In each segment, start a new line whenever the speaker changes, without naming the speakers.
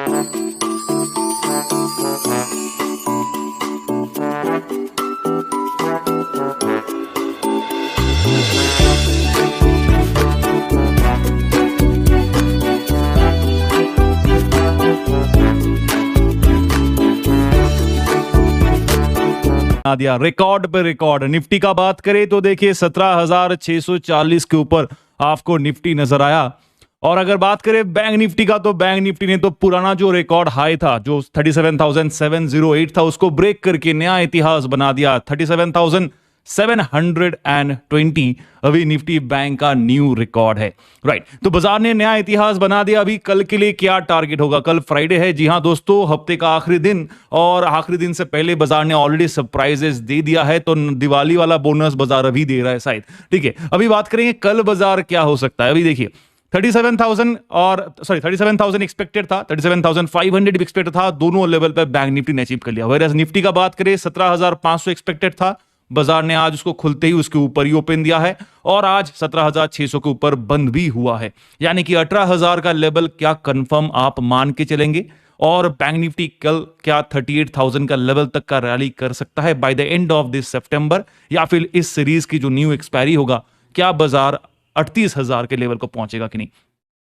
दिया रिकॉर्ड पे record. Nifty का बात करें तो देखिए 17,640 के ऊपर आपको निफ्टी नजर आया। और अगर बात करें बैंक निफ्टी का तो बैंक निफ्टी ने तो पुराना जो रिकॉर्ड हाई था जो 37,708 था उसको ब्रेक करके नया इतिहास बना दिया। 37,720 अभी निफ्टी बैंक का न्यू रिकॉर्ड है। राइट, तो बाजार ने नया इतिहास बना दिया। अभी कल के लिए क्या टारगेट होगा? कल फ्राइडे है, जी हां दोस्तों, हफ्ते का आखिरी दिन, और आखिरी दिन से पहले बाजार ने ऑलरेडी सरप्राइजेस दे दिया है, तो दिवाली वाला बोनस बाजार अभी दे रहा है शायद। ठीक है, अभी बात करेंगे कल बाजार क्या हो सकता है। अभी देखिए 37,000 एक्सपेक्टेड था, 37,500 एक्सपेक्टेड था, दोनों लेवल पर बैंक निफ्टी ने अचीव कर लिया। वैसे निफ्टी का बात करें 17,500 एक्सपेक्टेड था, बाजार ने आज उसको खुलते ही उसके ऊपर ही ओपन दिया है और आज 17,600 के ऊपर बंद भी हुआ है। यानी कि 18,000 का लेवल क्या कंफर्म आप मान के चलेंगे? और बैंक निफ्टी कल क्या 38,000 का लेवल तक का रैली कर सकता है by the end of this सितंबर, या फिर इस सीरीज की जो न्यू एक्सपायरी होगा क्या बाजार 38,000 के लेवल को पहुंचेगा कि नहीं?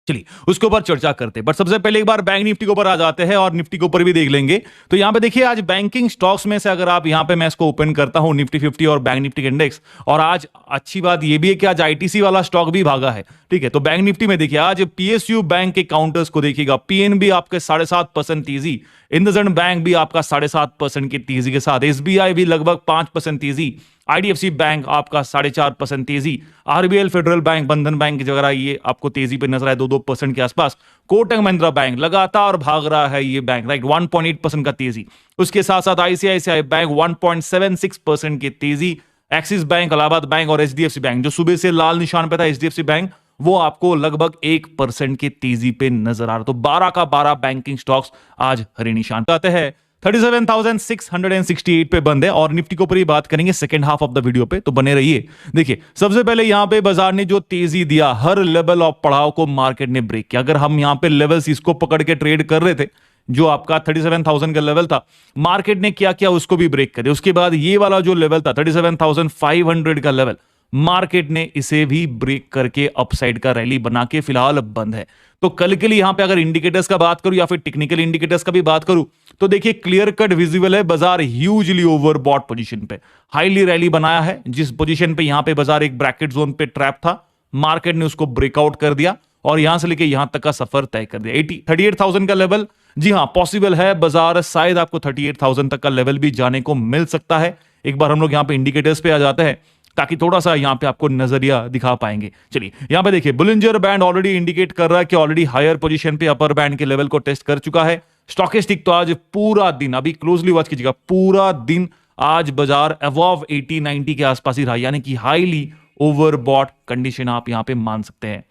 चलिए उसके ऊपर चर्चा करते हैं, बट सबसे पहले एक बार बैंक निफ्टी के ऊपर आ जाते हैं और निफ्टी के ऊपर भी देख लेंगे। तो यहां पे देखिए आज बैंकिंग स्टॉक्स में से अगर आप यहां पे मैं इसको ओपन करता हूं निफ्टी 50 और बैंक निफ्टी के इंडेक्स, और आज अच्छी बात यह भी है कि आज आईटीसी वाला स्टॉक भी भागा है। ठीक है, तो बैंक निफ्टी में देखिए आज पीएसयू बैंक के काउंटर्स को देखिएगा, पीएनबी आपके 7.5% तेजी, इंडसइंड बैंक भी आपका 7.5% की तेजी के साथ, एसबीआई भी लगभग 5% तेजी, आईडीएफसी बैंक आपका 4.5% तेजी, आरबीएल, फेडरल बैंक, बंधन बैंक की जगह ये आपको तेजी पे नजर आए 2% के आसपास। कोटक महिंद्रा बैंक लगातार भाग रहा है ये बैंक, राइट, 1.8% का तेजी। उसके साथ साथ आईसीआईसीआई बैंक 1.76% की तेजी, एक्सिस बैंक, इलाहाबाद बैंक और एचडीएफसी बैंक जो सुबह से लाल निशान पे था, एचडीएफसी बैंक वो आपको लगभग 1% की तेजी पे नजर आ रहा। तो 12 का 12 बैंकिंग स्टॉक्स आज हरे निशान पे आते हैं। 37,668 पे बंद है और निफ्टी के ऊपर ही बात करेंगे second half of the video पे, तो बने रहिए। देखिए सबसे पहले यहां पे बाजार ने जो तेजी दिया, हर लेवल ऑफ पड़ाव को मार्केट ने ब्रेक किया। अगर हम यहां पे लेवल्स इसको पकड़ के ट्रेड कर रहे थे, जो आपका 37,000 का लेवल था, मार्केट ने क्या किया उसको भी ब्रेक कर दिया। उसके बाद ये वाला जो लेवल था 37,500 का लेवल, मार्केट ने इसे भी ब्रेक करके अपसाइड का रैली बना के फिलहाल बंद है। तो कल के लिए यहां पे अगर इंडिकेटर्स का बात करूं या फिर टेक्निकल इंडिकेटर्स का भी बात करूं तो देखिए क्लियर कट विजिबल है बाजार ह्यूजली ओवरबॉट पोजीशन पे हाईली रैली बनाया है। जिस पोजीशन पे यहां पे बाजार एक ब्रैकेट जोन पे ट्रैप था, मार्केट ने उसको ब्रेकआउट कर दिया और यहां से लेके यहां तक का सफर तय कर दिया। 38,000 का लेवल, जी हां पॉसिबल है, बाजार शायद आपको 38,000 तक का लेवल भी जाने को मिल सकता है। एक बार हम लोग यहां पे इंडिकेटर्स पे आ जाते हैं ताकि थोड़ा सा यहां पे आपको नजरिया दिखा पाएंगे। चलिए यहां पे देखिए बुलिंजर बैंड ऑलरेडी इंडिकेट कर रहा है कि ऑलरेडी हायर पोजीशन पे अपर बैंड के लेवल को टेस्ट कर चुका है। स्टॉकेस्टिक तो आज पूरा दिन, अभी क्लोजली वॉच कीजिएगा, पूरा दिन आज बाजार अबव 80-90 के आसपास ही रहा, यानी कि हाईली ओवरबॉट कंडीशन आप यहां पे मान सकते हैं।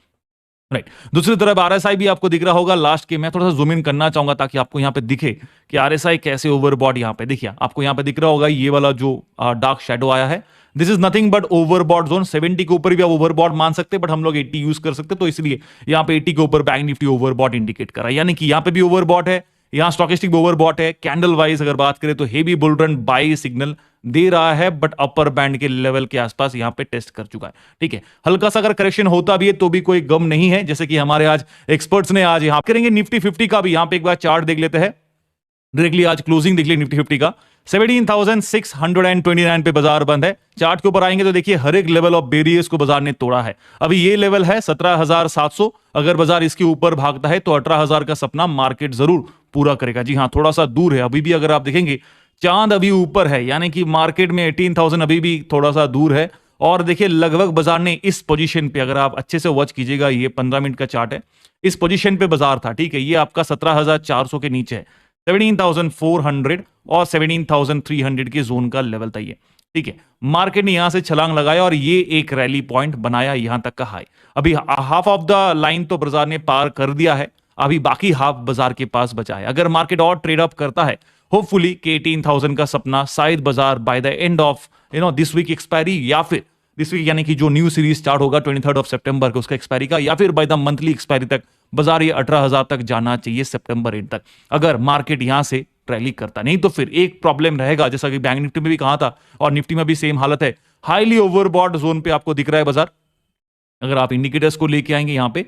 राइट, दूसरी तरफ आरएसआई भी आपको दिख रहा होगा लास्ट के, मैं थोड़ा सा जूम इन करना चाहूंगा ताकि आपको यहां पे दिखे कि आरएसआई कैसे ओवरबॉट यहां पे देखिए, आपको यहां पे दिख रहा होगा ये वाला जो डार्क शेडो आया है, this is nothing but overbought zone. 70 के ऊपर भी आप ओवरबॉट मान सकते हैं, बट हम लोग 80 यूज कर सकते हैं, तो इसलिए यहां पे 80 के ऊपर बैंक निफ्टी ओवरबॉट इंडिकेट कर रहा है, यानी कि यहां पे भी ओवरबॉट है, यहां स्टॉकेस्टिक ओवरबॉट है। कैंडल वाइज अगर बात करें तो heavy bull run buy signal दे रहा है, बट अपर बैंड के लेवल के आसपास यहां पे टेस्ट कर चुका है। ठीक है, हल्का सा अगर करेक्शन होता भी है तो भी कोई गम नहीं है, जैसे कि हमारे आज एक्सपर्ट्स ने आज यहां करेंगे निफ्टी 50 का भी, यहां पे एक बार चार्ट देख लेते हैं डायरेक्टली। आज क्लोजिंग देख लिया निफ्टी 50 का 17,629 पे बाजार बंद है। चार्ट के ऊपर आएंगे तो देखिए हर एक लेवल ऑफ बेरियर्स को बाजार ने तोड़ा है। अभी ये लेवल है 17,700, अगर बाजार इसके ऊपर भागता है तो 18,000 का सपना मार्केट जरूर पूरा करेगा। जी हां, थोड़ा सा दूर है अभी भी, अगर आप देखेंगे चांद अभी ऊपर है, यानी कि मार्केट में 18,000 अभी भी थोड़ा सा दूर है। और देखिए लगभग बाजार ने इस पोजीशन पे, अगर आप अच्छे से वॉच कीजिएगा, ये 15 मिनट का चार्ट है, इस पोजीशन पे बाजार था। ठीक है, ये आपका 17,400 के नीचे है, 17,400 और 17,300 के जोन का लेवल था ये। ठीक है, मार्केट ने यहां से छलांग लगाया और ये एक रैली पॉइंट बनाया यहां तक का हाई। अभी हाफ ऑफ द लाइन तो बाजार ने पार कर दिया है, अभी बाकी हाफ बाजार के पास बचा है। अगर मार्केट और ट्रेड अप करता है होपफुली कि 18,000 का सपना शायद बाजार by the end of this week expiry, या फिर दिस वीक यानी कि जो न्यू सीरीज स्टार्ट होगा 23 सितंबर को उसका एक्सपायरी का, या फिर बाय द मंथली एक्सपायरी तक बाजार ये 18,000 तक जाना चाहिए सितंबर एंड तक, अगर मार्केट यहां से रैली करता। नहीं तो फिर एक प्रॉब्लम रहेगा, जैसा कि बैंक निफ्टी में भी कहा था और निफ्टी में भी सेम हालत है, हाईली ओवरबॉट जोन पे आपको दिख रहा है बाजार। अगर आप इंडिकेटर्स को लेके आएंगे यहां पे,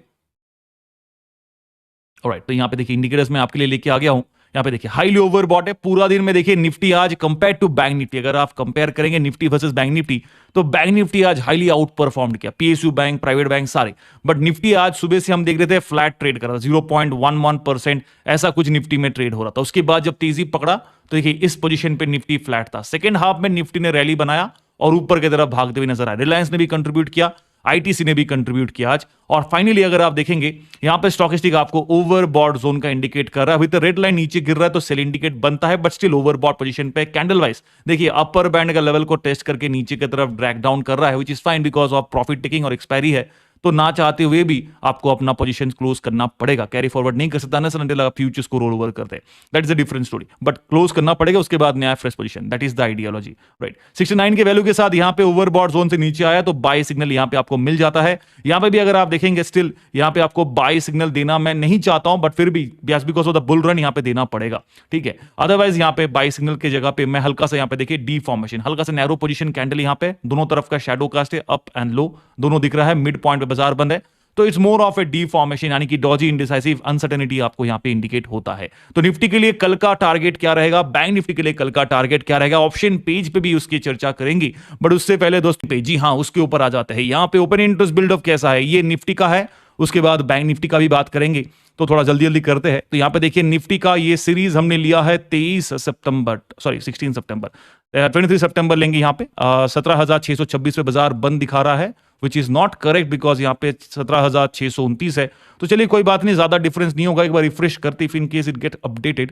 ऑलराइट, तो यहां पे देखिए इंडिकेटर्स में आपके लिए लेके आ गया हूं। यहां पे देखिए हाईली ओवरबॉट है पूरा दिन में। देखिए निफ्टी आज कंपेयर टू बैंक निफ्टी, अगर आप कंपेयर करेंगे निफ्टी वर्सेस बैंक निफ्टी, तो बैंक निफ्टी आज हाईली आउट परफॉर्म किया, पीएसयू बैंक, प्राइवेट बैंक सारे। बट निफ्टी आज सुबह से हम देख रहे थे फ्लैट ट्रेड कर रहा था, 0.11% ऐसा कुछ निफ्टी में ट्रेड हो रहा था। उसके बाद जब तेजी पकड़ा तो देखिए इस पोजीशन पे निफ्टी फ्लैट था। सेकेंड हाफ में निफ्टी ने रैली बनाया और ऊपर की तरफ भागते हुए नजर आया। रिलायंस ने भी कंट्रीब्यूट किया, आईटीसी ने भी कंट्रीब्यूट किया आज। और फाइनली अगर आप देखेंगे यहां पे स्टॉकिस्टिक आपको ओवरबॉट जोन का इंडिकेट कर रहा है। अभी तो रेड लाइन नीचे गिर रहा है तो सेल इंडिकेट बनता है, बट स्टिल ओवरबॉट पोजीशन पे। कैंडल वाइज देखिए अपर बैंड का लेवल को टेस्ट करके नीचे की तरफ ड्रैग डाउन कर रहा है, which is fine because of profit taking और एक्सपायरी है। तो ना चाहते हुए भी आपको अपना पोजीशन क्लोज करना पड़ेगा, कैरी फॉरवर्ड नहीं कर सकता ना सर अनटिल फ्यूचर्स को रोल ओवर करते हैं। That is a different story, but close करना पड़ेगा, उसके बाद नया fresh position. That is the ideology, right. 69 के वैल्यू के साथ यहां पे ओवरबॉट जोन से नीचे आया तो बाय सिग्नल यहां पे आपको मिल जाता है। यहां पे भी अगर आप देखेंगे स्टिल यहां पे आपको बाय सिग्नल देना मैं नहीं चाहता हूं, बट फिर भी because of the bull run यहां पे देना पड़ेगा, ठीक है। अदरवाइज यहां पे बाय सिग्नल की जगह पे मैं हल्का सा यहां पे देखिए डी फॉर्मेशन, हल्का सा नैरो पोजीशन कैंडल यहां पे, दोनों तरफ का शैडो कास्ट है, अप एंड लो दोनों दिख रहा है, मिड पॉइंट पे बाजार बंद है। तो it's more of A D formation, यानी कि डॉजी इंडिसाइसिव अनसर्टेनिटी आपको यहां पे इंडिकेट होता है। तो निफ्टी के लिए कल का टारगेट क्या रहेगा, बैंक निफ्टी के लिए कल का टारगेट क्या रहेगा, ऑप्शन पेज पे भी उसकी चर्चा करेंगे। बट उससे पहले दोस्तों पे जी हाँ उसके ऊपर आ जाते हैं। यहां पे ओपन इंटरेस्ट बिल्डअप कैसा है, ये निफ्टी का है, उसके बाद बैंक निफ्टी का भी बात करेंगे। तो थोड़ा जल्दी जल्दी करते हैं। तो यहां पे देखिए निफ्टी का ये सीरीज हमने लिया है 16 सितंबर 23 सितंबर लेंगे। यहां पे 17,626 पे बाजार बंद दिखा रहा है, which is not correct because यहां पे 17,629 है। तो चलिए कोई बात नहीं, ज्यादा डिफरेंस नहीं होगा, एक बार रिफ्रेश करते if in case it get updated.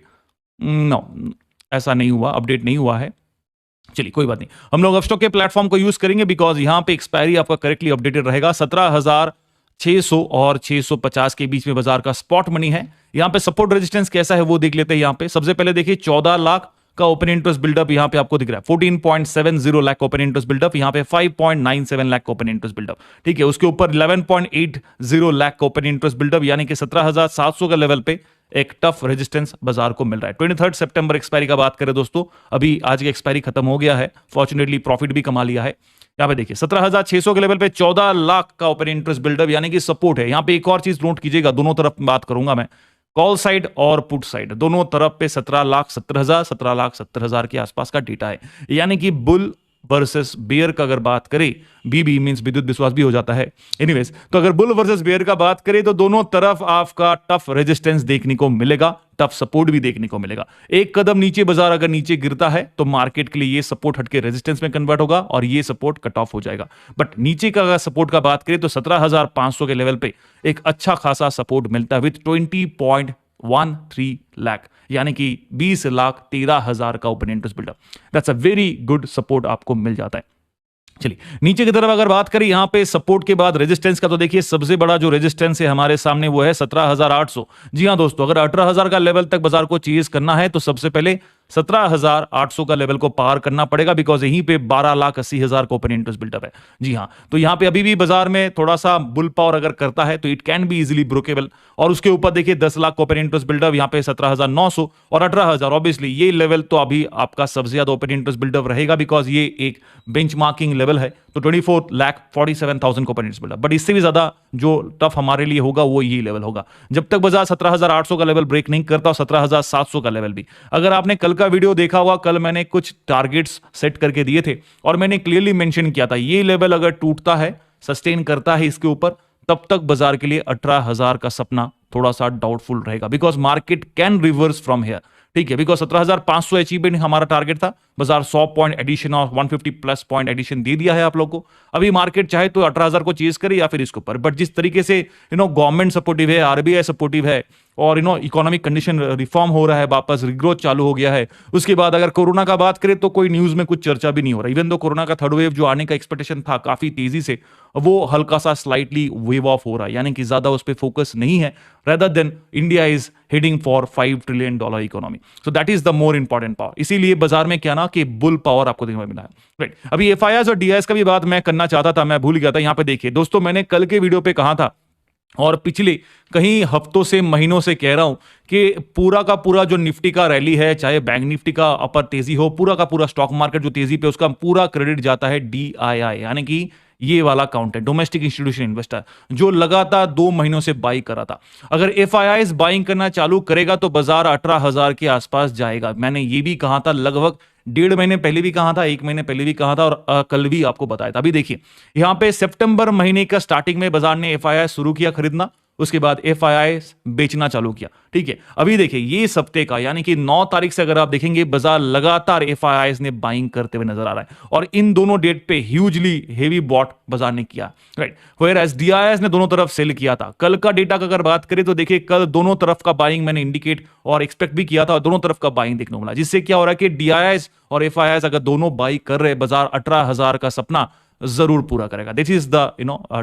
No, ऐसा नहीं हुआ, अपडेट नहीं हुआ है। चलिए कोई बात नहीं, हम लोग अपस्टॉक के प्लेटफॉर्म को यूज करेंगे बिकॉज यहां पे एक्सपायरी आपका करेक्टली अपडेटेड रहेगा। 17,600 और 650 के बीच में बाजार का स्पॉट मनी है। यहां पे सपोर्ट रेजिस्टेंस कैसा है वो देख लेते हैं। यहां पे सबसे पहले देखिए 14 लाख का ओपन इंटरेस्ट बिल्डअप यहां पे आपको दिख रहा है, 14.70 लाख ओपन इंटरेस्ट बिल्डअप, यहां पे 5.97 लाख ओपन इंटरेस्ट बिल्डअप, ठीक है। उसके ऊपर 11.80 लाख ओपन इंटरेस्ट बिल्डअप, यानी कि 17,700 का लेवल पे एक टफ रेजिस्टेंस बाजार को मिल रहा है। 23 सितंबर एक्सपायरी का बात करें दोस्तों, अभी आज की एक्सपायरी खत्म हो गया है, फॉर्चुनेटली प्रॉफिट भी कमा लिया है। यहां पे देखिए 17,600 के लेवल पे 14 लाख का ओपन इंटरेस्ट बिल्डअप, यानी कि सपोर्ट है। यहां पे एक और चीज नोट कीजिएगा, दोनों तरफ बात करूंगा मैं, कॉल साइड और पुट साइड दोनों तरफ पे 17,70,000 के आसपास का डेटा है। यानी कि बुल वर्सेस बेयर का अगर बात करें, बीबी मींस विद्युत विश्वास भी हो जाता है, एनीवेज, तो अगर बुल वर्सेस बेयर का बात करें तो दोनों तरफ आपका टफ रेजिस्टेंस देखने को मिलेगा, टफ सपोर्ट भी देखने को मिलेगा। एक कदम नीचे बाजार अगर नीचे गिरता है तो मार्केट के लिए ये सपोर्ट हटके रेजिस्टेंस में कन्वर्ट होगा और ये सपोर्ट कट ऑफ हो जाएगा। बट नीचे का अगर सपोर्ट का बात करें तो 17,500 के लेवल पे एक अच्छा खासा सपोर्ट मिलता है विथ 20.13 लाख, यानी कि 20,13,000 का open interest buildup. That's a very good support आपको मिल जाता है। चलिए नीचे की तरफ अगर बात करें यहां पे सपोर्ट के बाद रेजिस्टेंस का, तो देखिए सबसे बड़ा जो रेजिस्टेंस है हमारे सामने वो है 17,800। जी हां दोस्तों, अगर 18,000 का लेवल तक बाजार को चेज करना है तो सबसे पहले 17,800 का लेवल को पार करना पड़ेगा बिकॉज यहीं पे 12,80,000 का ओपन इंटरेस्ट बिल्डअप है। जी हां, तो यहां पे अभी भी बाजार में थोड़ा सा बुल पावर अगर करता है तो इट कैन बी इजीली ब्रोकेबल। और उसके ऊपर देखिए 10 लाख का ओपन इंटरेस्ट बिल्डअप, यहां पे 17,900 और 18,000, ऑब्वियसली ये लेवल तो अभी आपका सबसे ज्यादा ओपन इंटरेस्ट बिल्डअप रहेगा बिकॉज ये एक बेंचमार्किंग लेवल है। तो 24,47,000 का ओपन इंटरेस्ट बिल्डअप, बट इससे भी ज्यादा जो टफ हमारे लिए होगा वो ये लेवल होगा जब तक बाजार 17,800 का लेवल ब्रेक नहीं करता और 17,700 का लेवल भी। अगर आपने कल का वीडियो देखा होगा, कल मैंने कुछ टारगेट्स सेट करके दिए थे और मैंने क्लियरली मेंशन किया था ये लेवल अगर टूटता है, सस्टेन करता है इसके ऊपर, तब तक बाजार के लिए 18,000 का सपना थोड़ा सा डाउटफुल रहेगा because market can reverse from here, ठीक है। बिकॉज 17,500 अचीवमेंट हमारा टारगेट था, बाजार 100 पॉइंट एडिशन और 150 प्लस पॉइंट एडिशन दे दिया है आप लोग को। अभी मार्केट चाहे तो 18,000 को चेज करे या फिर इसके ऊपर, बट जिस तरीके से गवर्नमेंट सपोर्टिव है, आरबीआई सपोर्टिव है और इकोनॉमिक कंडीशन रिफॉर्म हो रहा है, वापस रिग्रोथ चालू हो गया है। उसके बाद अगर कोरोना का बात करें तो कोई न्यूज में कुछ चर्चा भी नहीं हो रहा, इवन दो कोरोना का थर्ड वेव जो आने का एक्सपेक्टेशन था काफी तेजी से, वो हल्का सा स्लाइटली वेव ऑफ हो रहा है, यानी कि ज्यादा उस पर फोकस नहीं है, rather than India is heading for $5 trillion economy. So that is the more important power. इसीलिए बाजार में क्या ना कि बुल पावर आपको देखने को मिला है, राइट। अभी एफआईआर और डीआईएस का भी बात मैं करना चाहता था, मैं भूल गया था। यहां पे देखिए दोस्तों, मैंने कल के वीडियो पे कहा था और पिछले कहीं हफ्तों से महीनों से कह रहा हूं कि पूरा का पूरा जो निफ्टी का रैली है, चाहे बैंक निफ्टी का अपर तेजी हो, पूरा का पूरा स्टॉक मार्केट जो तेजी पे, उसका पूरा क्रेडिट जाता है डीआईआई, यानी कि ये वाला अकाउंट है, डोमेस्टिक इंस्टीट्यूशन इन्वेस्टर, जो लगातार 2 महीनों से बाई कर रहा था। अगर एफआईआईज बाइंग करना चालू करेगा तो बाजार 18,000 के आसपास जाएगा। मैंने ये भी कहा था, लगभग 1.5 महीने पहले भी कहा था, 1 महीने पहले भी कहा था, और कल भी आपको बताया था। अभी देखिए यहां पे सितंबर महीने का स्टार्टिंग में बाजार ने एफआईआई शुरू किया खरीदना, उसके बाद एफआईआई बेचना चालू किया। ठीक है, अभी देखिए ये इस हफ्ते का यानी कि 9 तारीख से अगर आप देखेंगे, बाजार लगातार एफआईआई ने बाइंग करते हुए नजर आ रहा है, और इन दोनों डेट पे ह्यूजली हेवी बॉट बाजार ने किया, राइट। वेयर एज डीआईआई ने दोनों तरफ सेल किया था। कल का डेटा का अगर बात करें तो देखिए कल दोनों तरफ का बाइंग मैंने इंडिकेट और एक्सपेक्ट भी किया था, और दोनों तरफ का बाइंग देखने को मिला, जिससे क्या हो रहा है कि डीआईआई और एफआईआई अगर दोनों बाई कर रहे, बाजार 18,000 का सपना जरूर पूरा करेगा। This is the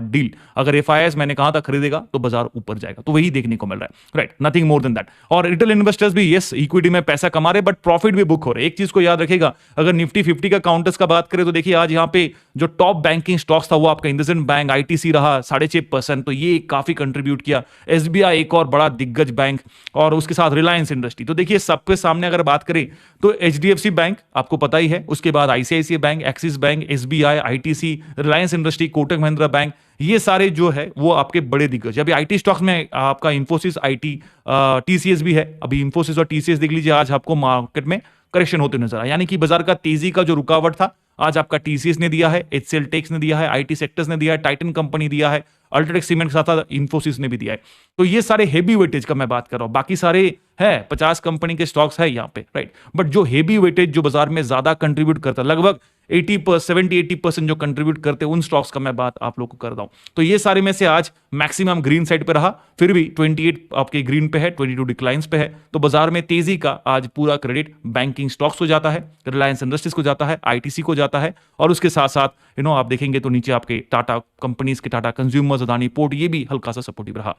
deal. अगर एफआईआई मैंने कहा था खरीदेगा तो बाजार ऊपर जाएगा, तो वही देखने को मिल रहा है, right, nothing more than that. और रिटेल इन्वेस्टर्स भी यस इक्विटी में पैसा कमा रहे, बट प्रॉफिट भी बुक हो रहे। एक चीज को याद रखिएगा, अगर निफ्टी 50 का काउंटर्स का बात करें तो देखिए आज यहाँ पे जो टॉप बैंकिंग स्टॉक्स था वो आपका इंडसइंड बैंक, आईटीसी रहा 6.5%, तो ये काफी कंट्रीब्यूट किया। एसबीआई एक और बड़ा दिग्गज बैंक, और उसके साथ रिलायंस इंडस्ट्री। तो देखिए सबके सामने अगर बात करें तो एचडीएफसी बैंक आपको पता ही है, उसके बाद ICICI bank, axis bank, SBI, ITC, Reliance industry, Kotak Mahindra bank, ये सारे जो है वो आपके बड़े दिग्गज। अभी आईटी स्टॉक्स में आपका इंफोसिस, आईटी, टीसीएस भी है। अभी इंफोसिस और टीसीएस देख लीजिए, आज आपको मार्केट में करेक्शन होते नजर आया, यानी कि बाजार का तेजी का जो रुकावट था आज आपका टीसीएस ने दिया है, एचसीएल टेक्स ने दिया है, आईटी सेक्टर्स ने दिया है, टाइटन कंपनी दिया है, अल्ट्राटेक सीमेंट के साथ इंफोसिस ने भी दिया है। तो ये सारे हेवी वेटेज का मैं बात कर रहा हूं, बाकी सारे है 50 कंपनी के स्टॉक्स है यहाँ पे, राइट। बट जो हेवी वेटेज जो बाजार में ज्यादा कंट्रीब्यूट करता है, लगभग 70-80% जो कंट्रीब्यूट करते हैं, उन स्टॉक्स का मैं बात आप लोग को कर रहा हूं। तो ये सारे में से आज मैक्सिमम ग्रीन साइड पे रहा, फिर भी 28 आपके ग्रीन पे है, 22 डिक्लाइंस पे है। तो बाजार में तेजी का आज पूरा क्रेडिट बैंकिंग स्टॉक्स को जाता है, रिलायंस इंडस्ट्रीज को जाता है, आईटीसी को जाता है, और उसके साथ साथ आप देखेंगे तो नीचे आपके टाटा कंपनीज के, टाटा कंज्यूमर्स, अदानी पोर्ट, ये भी हल्का सा सपोर्टिव रहा।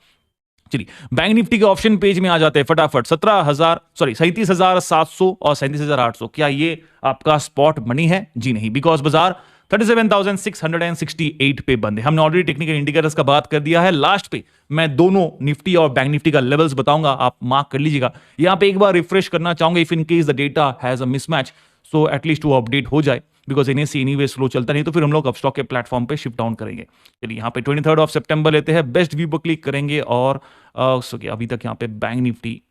चलिए बैंक निफ्टी के ऑप्शन पेज में आ जाते हैं फटाफट। 37,700 और 37,800, क्या ये आपका स्पॉट मनी है? जी नहीं, बिकॉज बाजार 37,668 पे बंद है। हमने ऑलरेडी टेक्निकल इंडिकेटर्स का बात कर दिया है। लास्ट पे मैं दोनों निफ्टी और बैंक निफ्टी का लेवल्स बताऊंगा, आप मार्क कर लीजिएगा। यहां पे एक बार रिफ्रेश करना चाहूंगा, if in case the data has a mismatch, so at least वो अपडेट हो जाए, बिकॉज एनएससी एनीवे स्लो चलता नहीं, तो फिर हम लोग अपस्टॉक के प्लेटफॉर्म पे शिफ्ट डाउन करेंगे। चलिए यहाँ पे 23 सितंबर लेते हैं, बेस्ट व्यू पर क्लिक करेंगे, और अभी तक यहाँ पे bank Nifty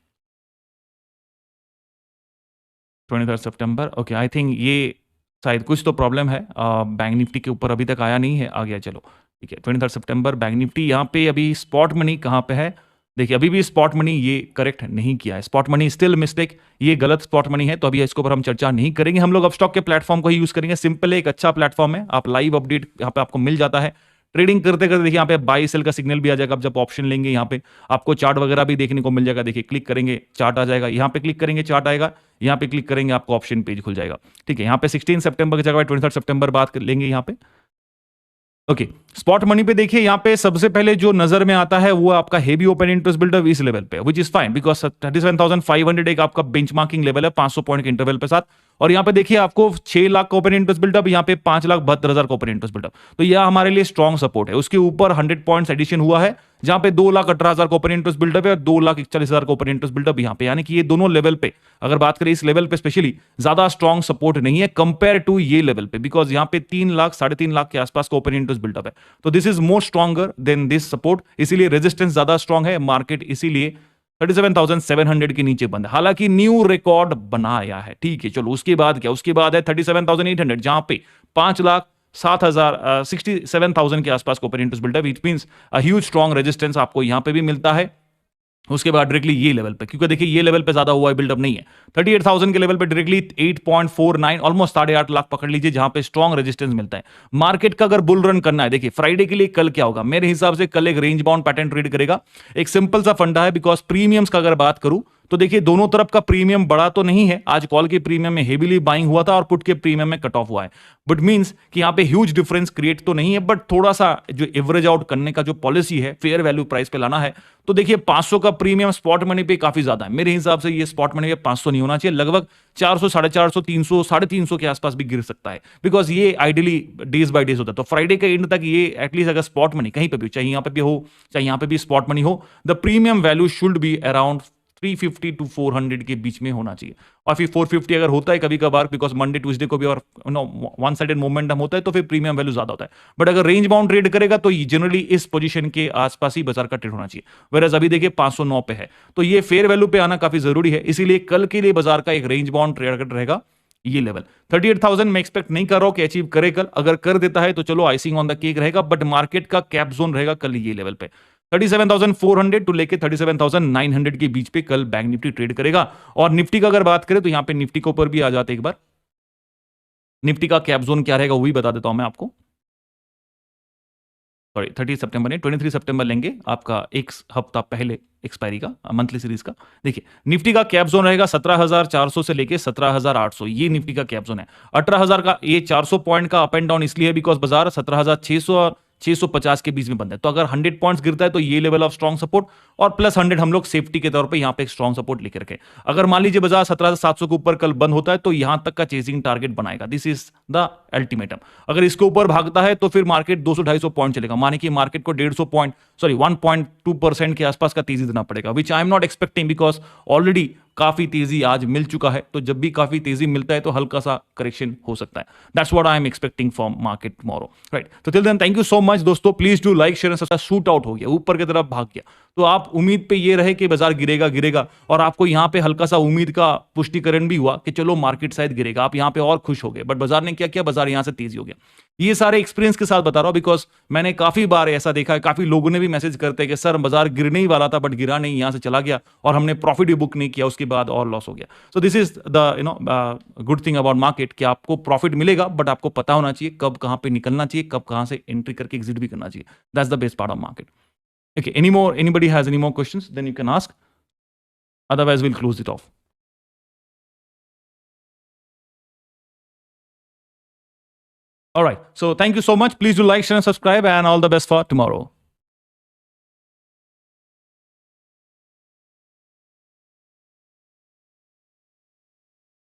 23 September, okay, I think ये शायद कुछ तो प्रॉब्लम है, बैंक निफ्टी के ऊपर अभी तक आया नहीं है, आ गया, चलो ठीक है। 23 सितंबर बैंक निफ्टी, यहाँ पे अभी स्पॉट मनी कहाँ पे है? देखिए अभी भी स्पॉट मनी ये करेक्ट नहीं किया है, स्पॉट मनी स्टिल मिस्टेक, ये गलत स्पॉट मनी है, तो अभी इसके ऊपर हम चर्चा नहीं करेंगे। हम लोग अब स्टॉक के प्लेटफॉर्म को ही यूज करेंगे। सिंपल है, एक अच्छा प्लेटफॉर्म है, आप लाइव अपडेट यहाँ पे आपको मिल जाता है। ट्रेडिंग करते करते देखिए यहाँ पे बाई सेल का सिग्नल भी आ जाएगा। अब जब ऑप्शन लेंगे यहाँ पे आपको चार्ट वगैरह भी देखने को मिल जाएगा। देखिए क्लिक करेंगे चार्ट आ जाएगा, यहाँ पे क्लिक करेंगे चार्ट आएगा, यहाँ पे क्लिक करेंगे आपको ऑप्शन पेज खुल जाएगा। ठीक है, यहाँ पे 16 सितंबर की जगह 23 सितंबर बात कर लेंगे यहाँ पे। ओके, स्पॉट मनी पे देखिए यहाँ पे सबसे पहले जो नजर में आता है वो आपका हेवी ओपन इंटरेस्ट बिल्डअप इस लेवल पे, विच इज फाइन, बिकॉज 37,500 एक आपका बेंचमार्किंग लेवल है 500 पॉइंट के इंटरवल पे साथ। और यहाँ पे देखिए आपको 6 लाख का ओपन इंटरेस्ट बिल्डअप, यहाँ पे 5,72,000 का ओपन इंटरेस्ट बिल्डअप, तो यह हमारे लिए स्ट्रॉन्ग सपोर्ट है। उसके ऊपर 100 पॉइंट्स एडिशन हुआ है, जहां पे 2,18,000 का ओपन इंटरेस्ट बिल्डअप है और 2,41,000 का ओपन इंटरेस्ट बिल्डअप यहाँ पे, यानी कि ये दोनों लेवल पे अगर बात करें, इस लेवल पे स्पेशली ज्यादा स्ट्रॉन्ग सपोर्ट नहीं है कंपेयर टू ये लेवल पे, बिकॉज यहाँ पे 3 लाख 3.5 लाख के आसपास का ओपन इंटरेस्ट बिल्डअप है। तो this is more stronger than this support, इसीलिए रेजिस्टेंस ज्यादा स्ट्रॉन्ग है। मार्केट इसीलिए 37,700 के नीचे बंद है, हालांकि न्यू रिकॉर्ड बनाया है। ठीक है, चलो उसके बाद क्या, उसके बाद है 37,800, जहां पे 5,67,000 के आसपास का open interest buildup, it means a huge strong resistance आपको यहां पे भी मिलता है। उसके बाद डायरेक्टली ये लेवल पे, क्योंकि देखिए ये लेवल पे ज्यादा हुआ है, बिल्डअप नहीं है। 38,000 के लेवल पे डायरेक्टली 8.49 ऑलमोस्ट 8.5 लाख पकड़ लीजिए, जहां पे स्ट्रॉन्ग रेजिस्टेंस मिलता है। मार्केट का अगर बुल रन करना है, देखिए फ्राइडे के लिए कल क्या होगा, मेरे हिसाब से कल एक रेंज बाउंड पैटर्न ट्रेड करेगा। एक सिंपल सा फंडा है, बिकॉज प्रीमियम्स का अगर बात करूं तो देखिए दोनों तरफ का प्रीमियम बड़ा तो नहीं है, आज कॉल के प्रीमियम में हेवीली बाइंग हुआ था और पुट के प्रीमियम में कट ऑफ हुआ है, बट मींस कि यहां पे ह्यूज डिफरेंस क्रिएट तो नहीं है, बट थोड़ा सा जो एवरेज आउट करने का जो पॉलिसी है फेयर वैल्यू प्राइस पे लाना है। तो देखिए 500 का प्रीमियम स्पॉट मनी पे काफी ज्यादा है, मेरे हिसाब से ये स्पॉट मनी पे 500 नहीं होना चाहिए, लगभग 400, 450, 300, 350 के आसपास भी गिर सकता है, बिकॉज ये आइडियली डेज बाय डेज होता है। तो फ्राइडे के एंड तक ये एटलीस्ट अगर स्पॉट मनी कहीं पे भी, चाहे यहां पे भी हो चाहे यहां पे भी स्पॉट मनी हो, the premium value should be around 350 to 400 के बीच में होना चाहिए। और फिर 450 अगर होता है कभी कभार, बिकॉज मंडे ट्यूसडे को भी और वन साइडेड मोमेंटम होता है, तो फिर प्रीमियम वैल्यू ज्यादा होता है। बट अगर रेंज बाउंड ट्रेड करेगा तो जनरली इस पोजीशन के आसपास ही बाजार का ट्रेड होना चाहिए, वेरएज अभी देखिए 509 पे है, तो ये फेयर वैल्यू पे आना काफी जरूरी है। इसीलिए कल के लिए बाजार का एक रेंज बाउंड ट्रेड रहेगा ये लेवल 38,000 मैं एक्सपेक्ट नहीं कर रहा हूं कि अचीव करे कल, अगर कर देता है तो चलो आइसिंग ऑन द केक रहेगा, बट मार्केट का कैप जोन रहेगा कल ये लेवल पे 37,400 टू लेके 37,900 के बीच पे कल बैंक निफ्टी ट्रेड करेगा। और निफ्टी का अगर बात करें तो यहां पे निफ्टी के ऊपर भी आ जाते एक बार, निफ्टी का कैप जोन क्या रहेगा वो भी बता देता हूं मैं आपको। सॉरी 30 सितंबर नहीं, 23 सितंबर लेंगे आपका एक हफ्ता पहले एक्सपायरी का मंथली सीरीज का। देखिए निफ्टी का कैप जोन रहेगा 17,400 से लेके 17,800, ये निफ्टी का कैप जोन है। 18,000 का ये 400 पॉइंट का अप एंड डाउन इसलिए है बिकॉज बाजार 17,600 और 650 के बीच में बंद है, तो अगर 100 पॉइंट्स गिरता है तो ये लेवल ऑफ स्ट्रॉन्ग सपोर्ट और प्लस 100 हम लोग सेफ्टी के तौर पे यहां पे एक स्ट्रॉन्ग सपोर्ट लेकर रखे। अगर मान लीजिए बाजार 17,700 के ऊपर कल बंद होता है तो यहां तक का चेजिंग टारगेट बनाएगा, दिस इज द अल्टीमेटम। अगर इसके ऊपर भागता है तो फिर मार्केट 200-250 पॉइंट चलेगा, माने कि मार्केट को 150 पॉइंट, सॉरी 1.2% के आसपास का तेजी देना पड़ेगा, which I am not expecting because already काफी तेजी आज मिल चुका है। तो जब भी काफी तेजी मिलता है तो हल्का सा करेक्शन हो सकता है, that's what I am expecting from market tomorrow, right. तो till then thank you so much दोस्तों, please do like share and subscribe. Shoot out हो गया, ऊपर की तरफ भाग गया, तो आप उम्मीद पे ये रहे कि बाजार गिरेगा गिरेगा, और आपको यहां पे हल्का सा उम्मीद का पुष्टिकरण भी हुआ कि चलो मार्केट शायद गिरेगा, आप यहां पे और खुश हो गए, बट बाजार ने क्या किया, बाजार यहां से तेजी हो गया। ये सारे एक्सपीरियंस के साथ बता रहा हूं बिकॉज मैंने काफी बार ऐसा देखा है, काफी लोगों ने भी मैसेज करते हैं कि सर बाजार गिरने ही वाला था बट गिरा नहीं, यहां से चला गया और हमने प्रॉफिट भी बुक नहीं किया, उसके बाद और लॉस हो गया। So this is the good thing about market कि आपको प्रॉफिट मिलेगा बट आपको पता होना चाहिए कब कहां पे निकलना चाहिए, कब कहां से एंट्री करके एग्जिट भी करना चाहिए, that's the best part of market. Okay, anybody has any more questions, then you can ask. Otherwise, we'll close it off. All right. So thank you so much. Please do like, share, and subscribe, and all the best for tomorrow.